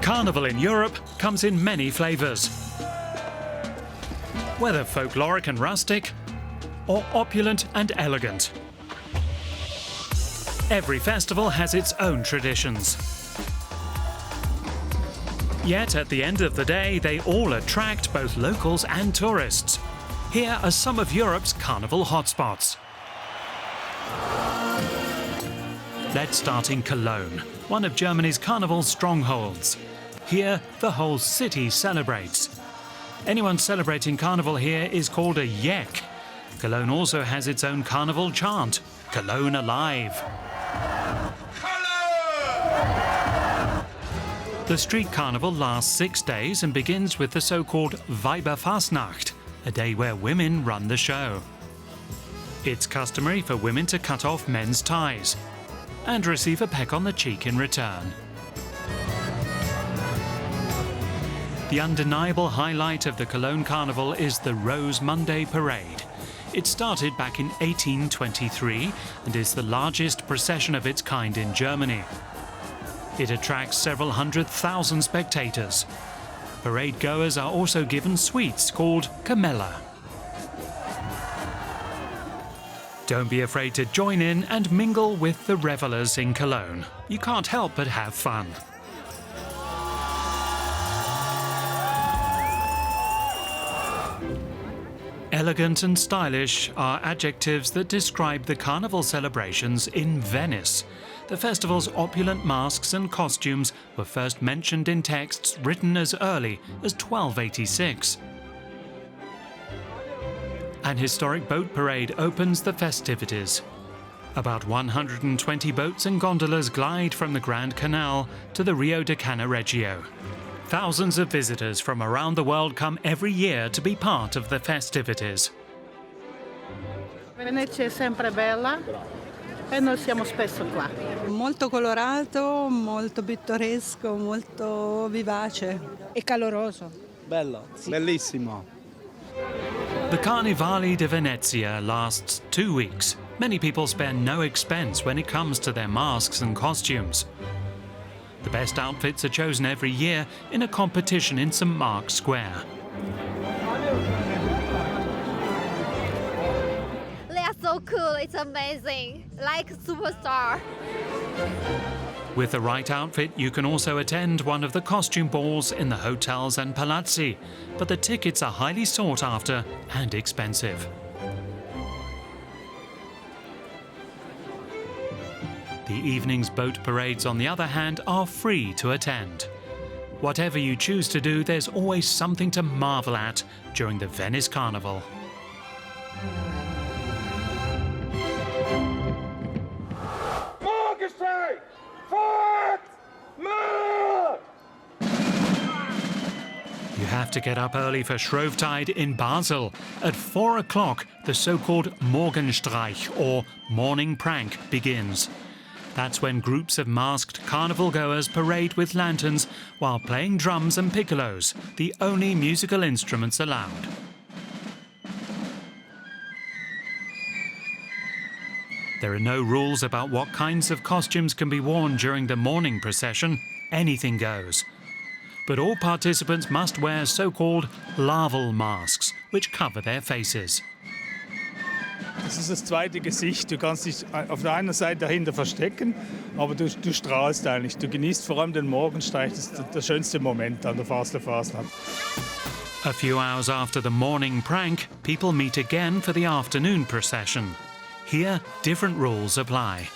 Carnival in Europe comes in many flavours. Whether folkloric and rustic, or opulent and elegant. Every festival has its own traditions. Yet at the end of the day, they all attract both locals and tourists. Here are some of Europe's carnival hotspots. Let's start in Cologne, one of Germany's carnival strongholds. Here, the whole city celebrates. Anyone celebrating carnival here is called a Jeck. Cologne also has its own carnival chant, Cologne Alive. The street carnival lasts 6 days and begins with the so-called Weiberfastnacht, a day where women run the show. It's customary for women to cut off men's ties and receive a peck on the cheek in return. The undeniable highlight of the Cologne Carnival is the Rose Monday Parade. It started back in 1823 and is the largest procession of its kind in Germany. It attracts several 100,000 spectators. Parade goers are also given sweets called Kamella. Don't be afraid to join in and mingle with the revelers in Cologne. You can't help but have fun. Elegant and stylish are adjectives that describe the carnival celebrations in Venice. The festival's opulent masks and costumes were first mentioned in texts written as early as 1286. An historic boat parade opens the festivities. About 120 boats and gondolas glide from the Grand Canal to the Rio de Cannaregio. Thousands of visitors from around the world come every year to be part of the festivities. Venezia è sempre bella e noi siamo spesso qua. Molto colorato, molto pittoresco, molto vivace. E caloroso. Bello, sì. Bellissimo. The Carnivale di Venezia lasts 2 weeks. Many people spare no expense when it comes to their masks and costumes. The best outfits are chosen every year in a competition in St. Mark's Square. They are so cool, it's amazing, like superstar. With the right outfit, you can also attend one of the costume balls in the hotels and palazzi, but the tickets are highly sought after and expensive. The evening's boat parades, on the other hand, are free to attend. Whatever you choose to do, there's always something to marvel at during the Venice Carnival. You have to get up early for Shrovetide in Basel. At 4 o'clock, the so-called Morgenstreich, or morning prank, begins. That's when groups of masked carnival goers parade with lanterns while playing drums and piccolos, the only musical instruments allowed. There are no rules about what kinds of costumes can be worn during the morning procession. Anything goes. But all participants must wear so-called Laval masks, which cover their faces. Das ist das zweite Gesicht. Du kannst dich auf der einen Seite dahinter verstecken, aber du strahlst eigentlich. Du genießt vor allem den Morgenstreich. Das ist der schönste Moment an der Fasnacht. A few hours after the morning prank, people meet again for the afternoon procession. Here, different rules apply.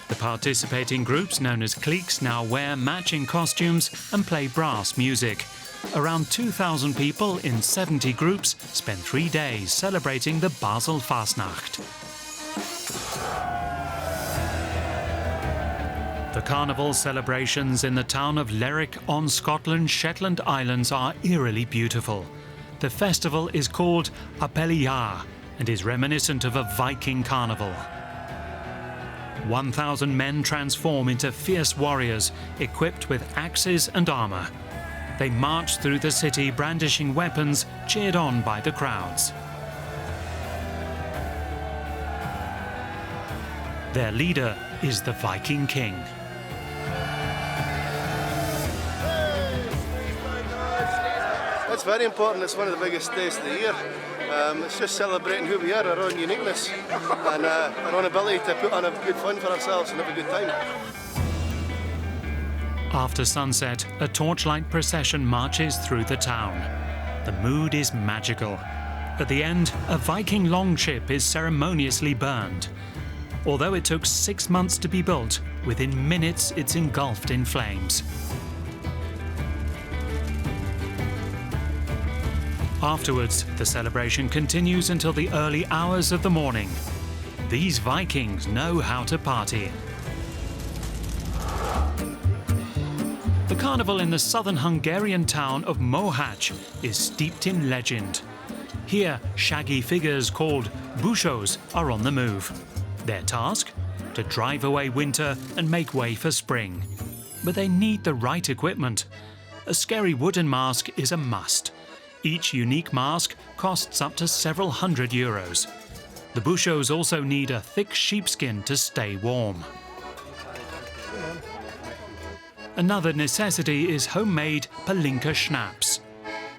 The participating groups, known as cliques, now wear matching costumes and play brass music. Around 2,000 people in 70 groups spend 3 days celebrating the Basel Fastnacht. The carnival celebrations in the town of Lerwick on Scotland's Shetland Islands are eerily beautiful. The festival is called Appelliar and is reminiscent of a Viking carnival. 1,000 men transform into fierce warriors equipped with axes and armour. They march through the city brandishing weapons, cheered on by the crowds. Their leader is the Viking King. It's very important. It's one of the biggest days of the year. It's just celebrating who we are, our own uniqueness, and our own ability to put on a good fun for ourselves and have a good time. After sunset, a torchlight procession marches through the town. The mood is magical. At the end, a Viking longship is ceremoniously burned. Although it took 6 months to be built, within minutes it's engulfed in flames. Afterwards, the celebration continues until the early hours of the morning. These Vikings know how to party. The carnival in the southern Hungarian town of Mohács is steeped in legend. Here, shaggy figures called bushos are on the move. Their task? To drive away winter and make way for spring. But they need the right equipment. A scary wooden mask is a must. Each unique mask costs up to several €100. The bushos also need a thick sheepskin to stay warm. Another necessity is homemade Palinka schnapps.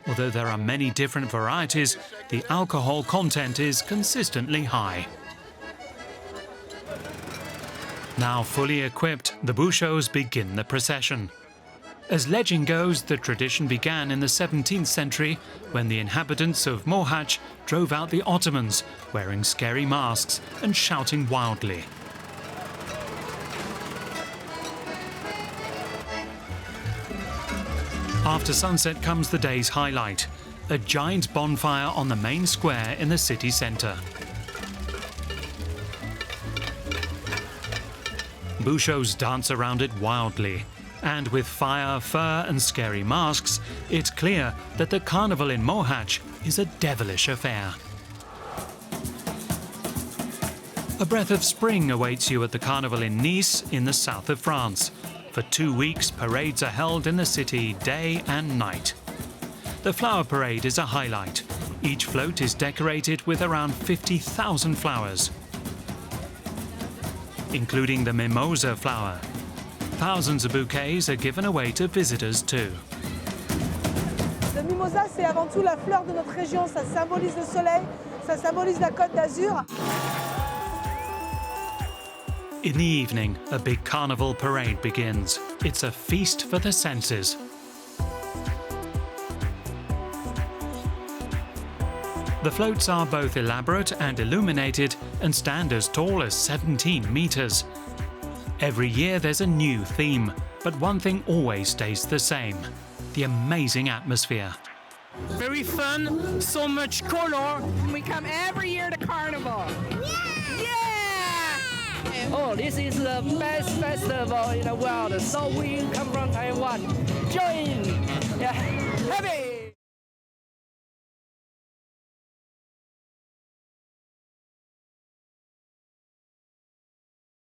Although there are many different varieties, the alcohol content is consistently high. Now fully equipped, the bushos begin the procession. As legend goes, the tradition began in the 17th century when the inhabitants of Mohács drove out the Ottomans, wearing scary masks and shouting wildly. After sunset comes the day's highlight, a giant bonfire on the main square in the city centre. Bushos dance around it wildly, and with fire, fur and scary masks, it's clear that the carnival in Mohács is a devilish affair. A breath of spring awaits you at the carnival in Nice in the south of France. For 2 weeks, parades are held in the city day and night. The flower parade is a highlight. Each float is decorated with around 50,000 flowers, including the mimosa flower. Thousands of bouquets are given away to visitors too. Le mimosa, c'est avant tout la fleur de notre région. Ça symbolise le soleil, ça symbolise la Côte d'Azur. In the evening, a big carnival parade begins. It's a feast for the senses. The floats are both elaborate and illuminated and stand as tall as 17 meters. Every year there's a new theme, but one thing always stays the same: the amazing atmosphere. Very fun, so much color. We come every year to Carnival. Yeah! Oh, this is the best festival in the world, so we come from Taiwan. Join! Yeah. Happy!